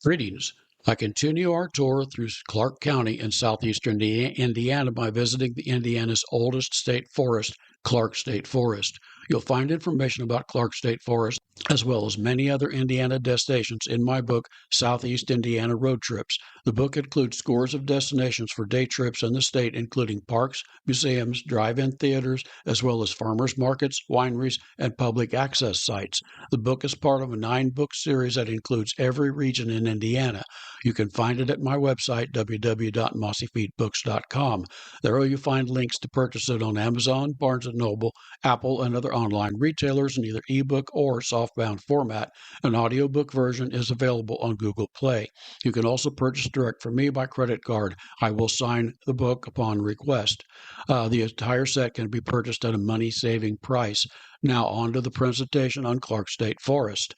Greetings. I continue our tour through Clark County in southeastern Indiana by visiting the Indiana's oldest state forest, Clark State Forest. You'll find information about Clark State Forest, as well as many other Indiana destinations in my book, Southeast Indiana Road Trips. The book includes scores of destinations for day trips in the state, including parks, museums, drive-in theaters, as well as farmers markets, wineries, and public access sites. The book is part of a 9-book series that includes every region in Indiana. You can find it at my website, www.mossyfeetbooks.com. There you'll find links to purchase it on Amazon, Barnes & Noble, Apple, and other online retailers in either ebook or softbound format. An audiobook version is available on Google Play. You can also purchase direct from me by credit card. I will sign the book upon request. The entire set can be purchased at a money-saving price. Now on to the presentation on Clark State Forest.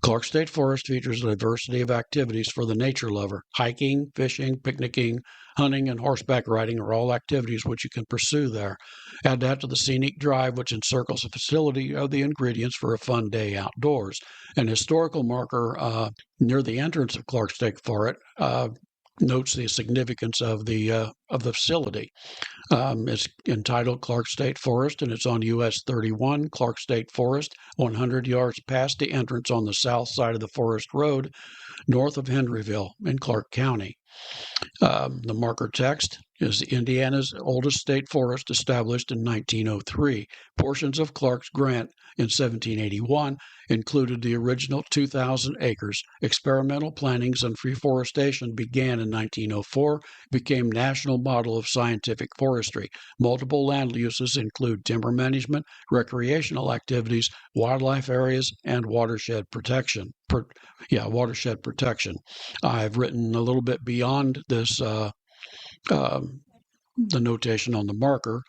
Clark State Forest features a diversity of activities for the nature lover. Hiking, fishing, picnicking, hunting, and horseback riding are all activities which you can pursue there. Add that to the scenic drive, which encircles the facility of the ingredients for a fun day outdoors. An historical marker near the entrance of Clark State Forest notes the significance of the facility. It's entitled Clark State Forest, and it's on US 31, Clark State Forest, 100 yards past the entrance on the south side of the Forest Road, north of Henryville in Clark County. The marker text is Indiana's oldest state forest, established in 1903. Portions of Clark's grant in 1781 included the original 2,000 acres. Experimental plantings and reforestation began in 1904, became national model of scientific forestry. Multiple land uses include timber management, recreational activities, wildlife areas, and watershed protection. Watershed protection. I've written a little bit beyond this, the notation on the marker.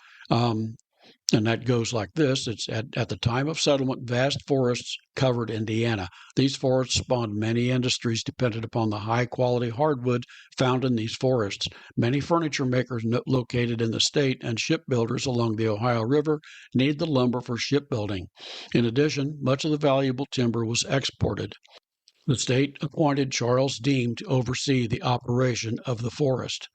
And that goes like this. It's at the time of settlement, vast forests covered Indiana. These forests spawned many industries dependent upon the high-quality hardwood found in these forests. Many furniture makers located in the state and shipbuilders along the Ohio River need the lumber for shipbuilding. In addition, much of the valuable timber was exported. The state appointed Charles Deem to oversee the operation of the forest.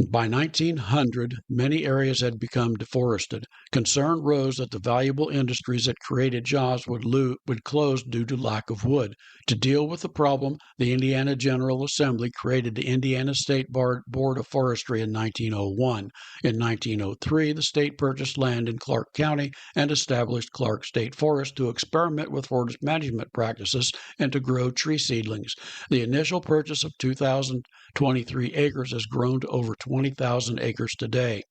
By 1900, many areas had become deforested. Concern rose that the valuable industries that created jobs would close due to lack of wood. To deal with the problem, the Indiana General Assembly created the Indiana State Board of Forestry in 1901. In 1903, the state purchased land in Clark County and established Clark State Forest to experiment with forest management practices and to grow tree seedlings. The initial purchase of 2,023 acres has grown to over 20,000 acres today.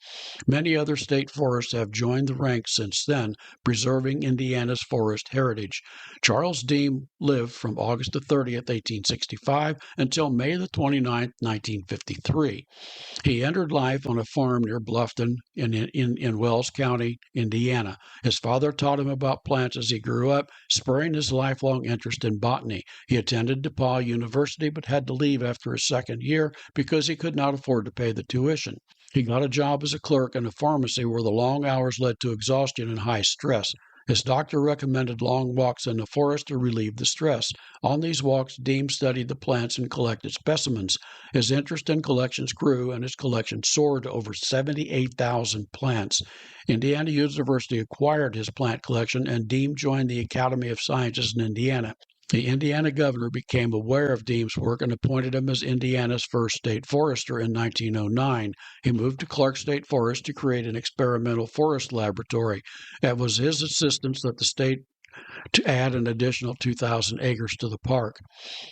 Many other state forests have joined the ranks since then, preserving Indiana's forest heritage. Charles Deem lived from August 30th, 1865 until May 29th, 1953. He entered life on a farm near Bluffton in Wells County, Indiana. His father taught him about plants as he grew up, spurring his lifelong interest in botany. He attended DePaul University but had to leave after his second year because he could not afford to pay the tuition. He got a job as a clerk in a pharmacy where the long hours led to exhaustion and high stress. His doctor recommended long walks in the forest to relieve the stress. On these walks, Deem studied the plants and collected specimens. His interest in collections grew, and his collection soared to over 78,000 plants. Indiana University acquired his plant collection, and Deem joined the Academy of Sciences in Indiana. The Indiana governor became aware of Deem's work and appointed him as Indiana's first state forester in 1909. He moved to Clark State Forest to create an experimental forest laboratory. It was his assistance that the state to add an additional 2,000 acres to the park.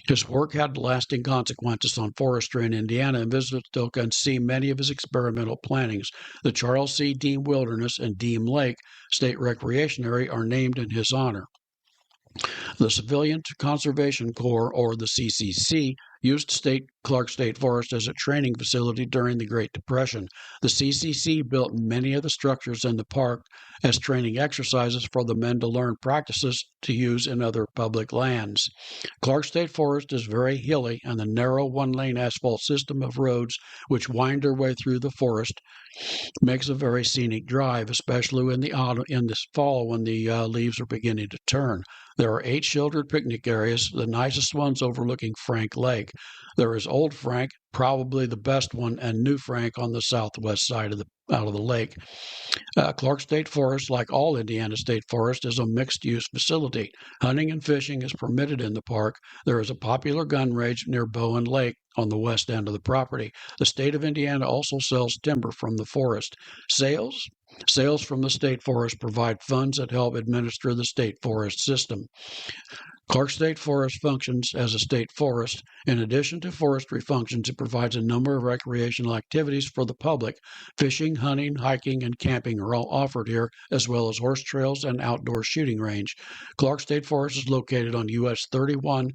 His work had lasting consequences on forestry in Indiana, and visitors still can see many of his experimental plantings. The Charles C. Deem Wilderness and Deem Lake State Recreation Area are named in his honor. The Civilian Conservation Corps, or the CCC, used Clark State Forest as a training facility during the Great Depression. The CCC built many of the structures in the park as training exercises for the men to learn practices to use in other public lands. Clark State Forest is very hilly, and the narrow one-lane asphalt system of roads which wind their way through the forest makes a very scenic drive, especially in the autumn, in this fall when the leaves are beginning to turn. There are 8 sheltered picnic areas, the nicest ones overlooking Frank Lake. There is Old Frank, probably the best one, and New Frank on the southwest side of the out of the lake. Clark State Forest, like all Indiana State Forest, is a mixed-use facility. Hunting and fishing is permitted in the park. There is a popular gun range near Bowen Lake on the west end of the property. The state of Indiana also sells timber from the forest. Sales from the state forest provide funds that help administer the state forest system. Clark State Forest functions as a state forest. In addition to forestry functions, it provides a number of recreational activities for the public. Fishing, hunting, hiking, and camping are all offered here, as well as horse trails and outdoor shooting range. Clark State Forest is located on US 31,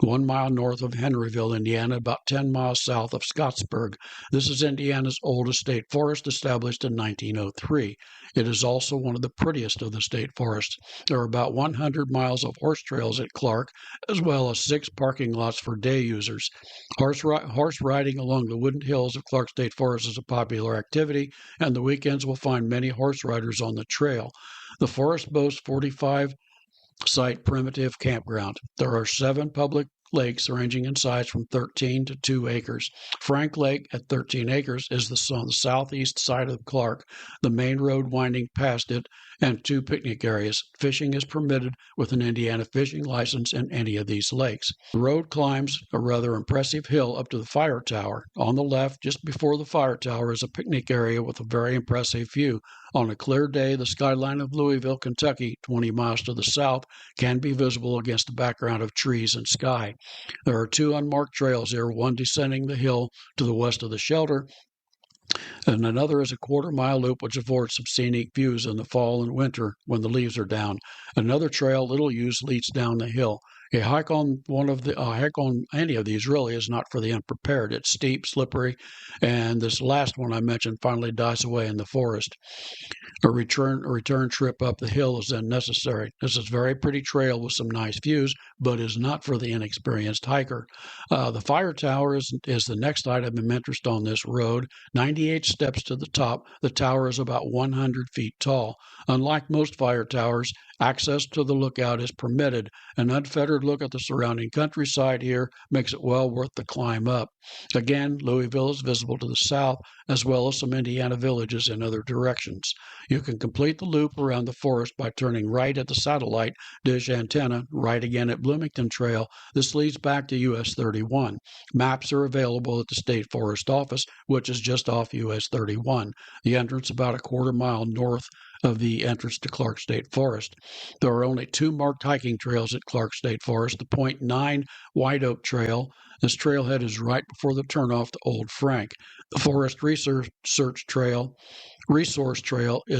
1 mile north of Henryville, Indiana, about 10 miles south of Scottsburg. This is Indiana's oldest state forest, established in 1903. It is also one of the prettiest of the state forests. There are about 100 miles of horse trails at Clark, as well as 6 parking lots for day users. Horse riding along the wooded hills of Clark State Forest is a popular activity, and the weekends will find many horse riders on the trail. The forest boasts 45 site primitive campground. There are 7 public lakes ranging in size from 13 to 2 acres. Frank Lake at 13 acres is on the southeast side of Clark, the main road winding past it, and 2 picnic areas. Fishing is permitted with an Indiana fishing license in any of these lakes. The road climbs a rather impressive hill up to the fire tower. On the left, just before the fire tower, is a picnic area with a very impressive view. On a clear day, the skyline of Louisville, Kentucky, 20 miles to the south, can be visible against the background of trees and sky. There are 2 unmarked trails here, one descending the hill to the west of the shelter, and another is a quarter-mile loop which affords some scenic views in the fall and winter when the leaves are down. Another trail, little used, leads down the hill. A hike on any of these really is not for the unprepared. It's steep, slippery, and this last one I mentioned finally dies away in the forest. A return trip up the hill is then necessary. This is a very pretty trail with some nice views, but is not for the inexperienced hiker. The fire tower is the next item of interest on this road. 98 steps to the top. The tower is about 100 feet tall. Unlike most fire towers, access to the lookout is permitted. An unfettered look at the surrounding countryside here makes it well worth the climb up. Again, Louisville is visible to the south, as well as some Indiana villages in other directions. You can complete the loop around the forest by turning right at the satellite dish antenna, right again at Bloomington Trail. This leads back to US 31. Maps are available at the State Forest Office, which is just off US 31. The entrance about a quarter mile north of the entrance to Clark State Forest. There are only 2 marked hiking trails at Clark State Forest, the Point 9 White Oak Trail. This trailhead is right before the turnoff to Old Frank. The Forest Resource Trail is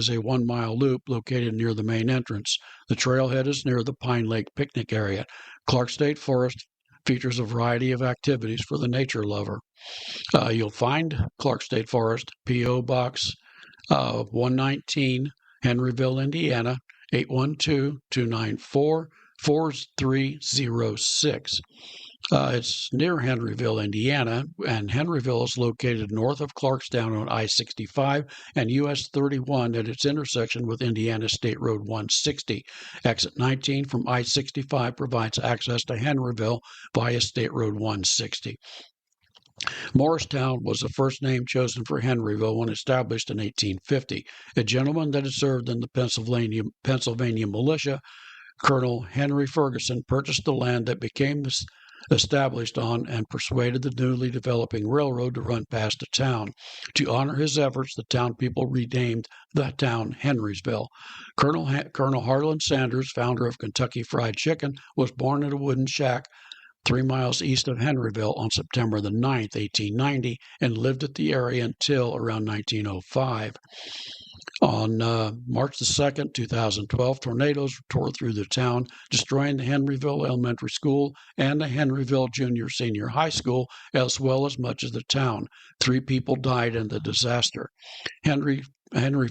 a 1-mile loop located near the main entrance. The trailhead is near the Pine Lake picnic area. Clark State Forest features a variety of activities for the nature lover. You'll find Clark State Forest, P.O. Box 119, Henryville, Indiana, 812-294-4306. It's near Henryville, Indiana, and Henryville is located north of Clarkstown on I-65 and US 31 at its intersection with Indiana State Road 160. Exit 19 from I-65 provides access to Henryville via State Road 160. Morristown was the first name chosen for Henryville when established in 1850. A gentleman that had served in the Pennsylvania militia, Colonel Henry Ferguson, purchased the land that became established on and persuaded the newly developing railroad to run past the town. To honor his efforts, the town people renamed the town Henrysville. Colonel Harland Sanders, founder of Kentucky Fried Chicken, was born in a wooden shack 3 miles east of Henryville on September the 9th, 1890, and lived at the area until around 1905. On March the 2nd, 2012, tornadoes tore through the town, destroying the Henryville Elementary School and the Henryville Junior-Senior High School, as well as much of the town. 3 people died in the disaster. Henry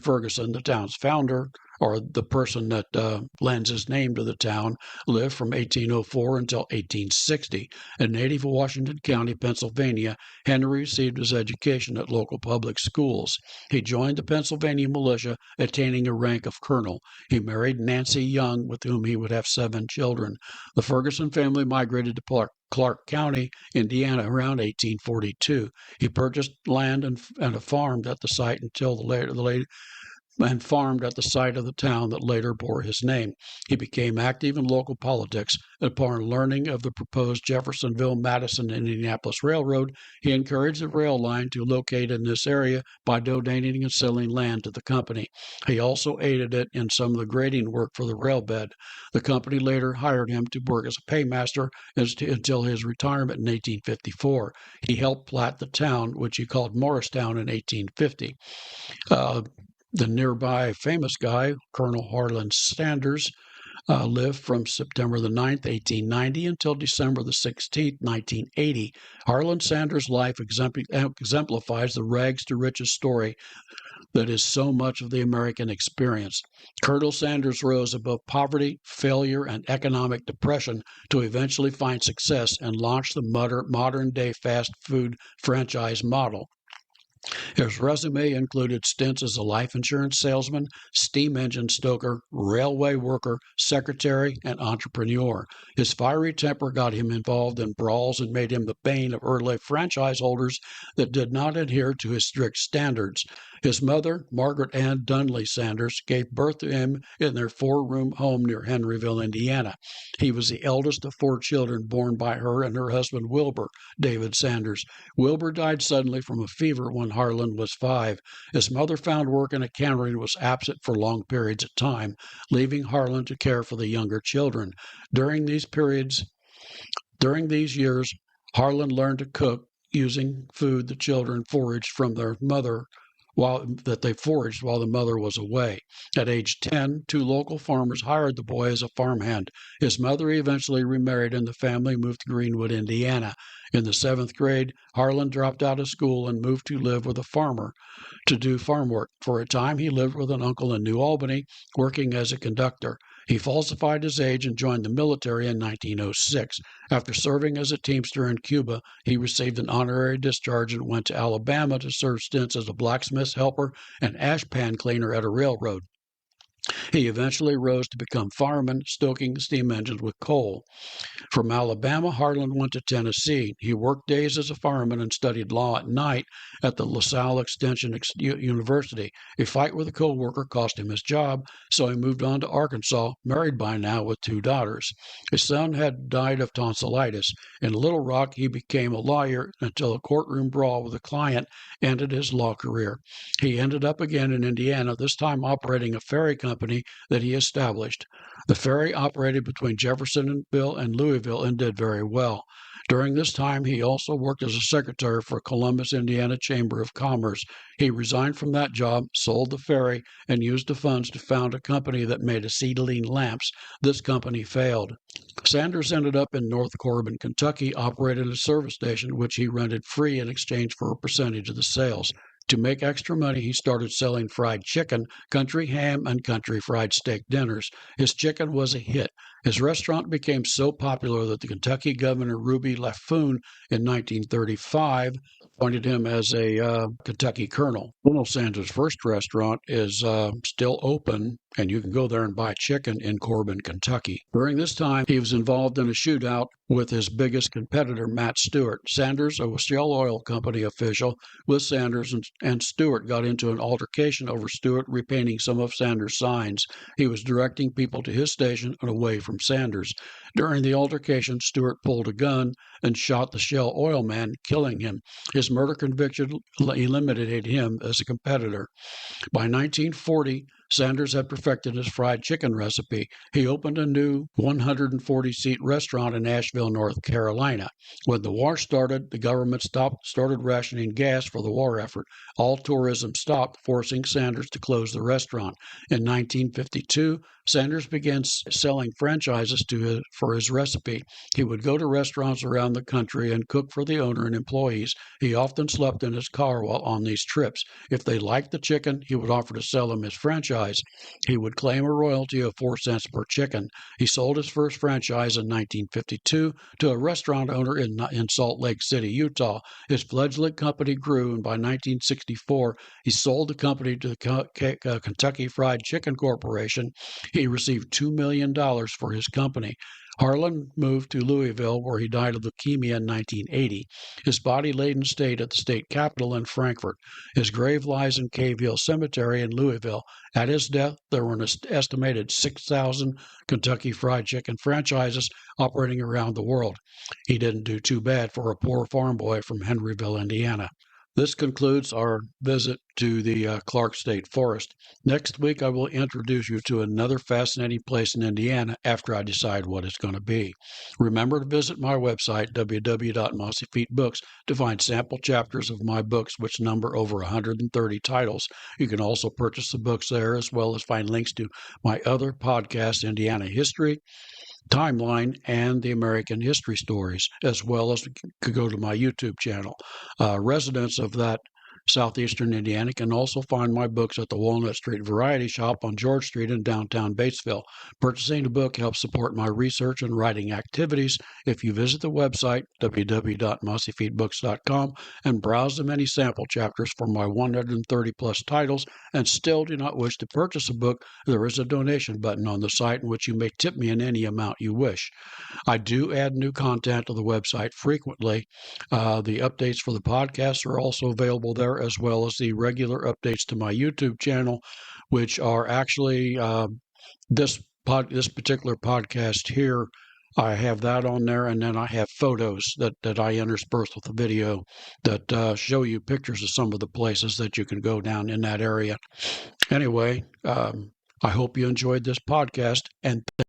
Ferguson, the town's founder, or the person that lends his name to the town, lived from 1804 until 1860. A native of Washington County, Pennsylvania, Henry received his education at local public schools. He joined the Pennsylvania militia, attaining a rank of colonel. He married Nancy Young, with whom he would have 7 children. The Ferguson family migrated to Clark County, Indiana, around 1842. He purchased land and farmed at the site until and farmed at the site of the town that later bore his name. He became active in local politics. Upon learning of the proposed Jeffersonville-Madison and Indianapolis Railroad, he encouraged the rail line to locate in this area by donating and selling land to the company. He also aided it in some of the grading work for the railbed. The company later hired him to work as a paymaster until his retirement in 1854. He helped plat the town, which he called Morristown, in 1850. The nearby famous guy, Colonel Harland Sanders, lived from September the 9th, 1890 until December the 16th, 1980. Harland Sanders' life exemplifies the rags to riches story that is so much of the American experience. Colonel Sanders rose above poverty, failure, and economic depression to eventually find success and launch the modern-day fast food franchise model. His resume included stints as a life insurance salesman, steam engine stoker, railway worker, secretary, and entrepreneur. His fiery temper got him involved in brawls and made him the bane of early franchise holders that did not adhere to his strict standards. His mother, Margaret Ann Dunley Sanders, gave birth to him in their 4-room home near Henryville, Indiana. He was the eldest of 4 children born by her and her husband Wilbur David Sanders. Wilbur died suddenly from a fever when Harland was 5. His mother found work in a cannery and was absent for long periods of time, leaving Harland to care for the younger children. During these years, Harland learned to cook using food the children foraged from their mother while the mother was away. At age 10, 2 local farmers hired the boy as a farmhand. His mother eventually remarried and the family moved to Greenwood, Indiana. In the 7th grade, Harland dropped out of school and moved to live with a farmer to do farm work. For a time, he lived with an uncle in New Albany, working as a conductor. He falsified his age and joined the military in 1906. After serving as a teamster in Cuba, he received an honorary discharge and went to Alabama to serve stints as a blacksmith's helper and ashpan cleaner at a railroad. He eventually rose to become fireman, stoking steam engines with coal. From Alabama, Harland went to Tennessee. He worked days as a fireman and studied law at night at the LaSalle Extension University. A fight with a co-worker cost him his job, so he moved on to Arkansas, married by now with 2 daughters. His son had died of tonsillitis. In Little Rock, he became a lawyer until a courtroom brawl with a client ended his law career. He ended up again in Indiana, this time operating a ferry company that he established. The ferry operated between Jeffersonville and Louisville and did very well. During this time, he also worked as a secretary for Columbus, Indiana Chamber of Commerce. He resigned from that job, sold the ferry, and used the funds to found a company that made acetylene lamps. This company failed. Sanders ended up in North Corbin, Kentucky, operating a service station, which he rented free in exchange for a percentage of the sales. To make extra money, he started selling fried chicken, country ham, and country fried steak dinners. His chicken was a hit. His restaurant became so popular that the Kentucky Governor Ruby Laffoon in 1935 appointed him as a Kentucky colonel. Colonel Sanders' first restaurant is still open, and you can go there and buy chicken in Corbin, Kentucky. During this time, he was involved in a shootout with his biggest competitor, Matt Stewart. Sanders, a Shell Oil Company official with Sanders and Stewart, got into an altercation over Stewart repainting some of Sanders' signs. He was directing people to his station and away from Sanders. During the altercation, Stewart pulled a gun and shot the Shell Oil man, killing him. His murder conviction eliminated him as a competitor. By 1940, Sanders had perfected his fried chicken recipe. He opened a new 140-seat restaurant in Asheville, North Carolina. When the war started, the government started rationing gas for the war effort. All tourism stopped, forcing Sanders to close the restaurant. In 1952, Sanders began selling franchises for his recipe. He would go to restaurants around the country and cook for the owner and employees. He often slept in his car while on these trips. If they liked the chicken, he would offer to sell them his franchise franchise. He would claim a royalty of 4 cents per chicken. He sold his first franchise in 1952 to a restaurant owner in Salt Lake City, Utah. His fledgling company grew, and by 1964, he sold the company to the Kentucky Fried Chicken Corporation. He received $2 million for his company. Harland moved to Louisville, where he died of leukemia in 1980. His body laid in state at the state capitol in Frankfort. His grave lies in Cave Hill Cemetery in Louisville. At his death, there were an estimated 6,000 Kentucky Fried Chicken franchises operating around the world. He didn't do too bad for a poor farm boy from Henryville, Indiana. This concludes our visit to the Clark State Forest. Next week, I will introduce you to another fascinating place in Indiana after I decide what it's going to be. Remember to visit my website, www.mossyfeetbooks, to find sample chapters of my books, which number over 130 titles. You can also purchase the books there, as well as find links to my other podcasts, Indiana History, Timeline, and the American History Stories, as well as could go to my YouTube channel. Residents of that Southeastern Indiana can also find my books at the Walnut Street Variety Shop on George Street in downtown Batesville. Purchasing a book helps support my research and writing activities. If you visit the website, www.mossyfeetbooks.com, and browse the many sample chapters for my 130-plus titles and still do not wish to purchase a book, there is a donation button on the site in which you may tip me in any amount you wish. I do add new content to the website frequently. The updates for the podcast are also available there, as well as the regular updates to my YouTube channel, which are actually this particular podcast here. I have that on there, and then I have photos that I intersperse with the video that show you pictures of some of the places that you can go down in that area. Anyway, I hope you enjoyed this podcast, and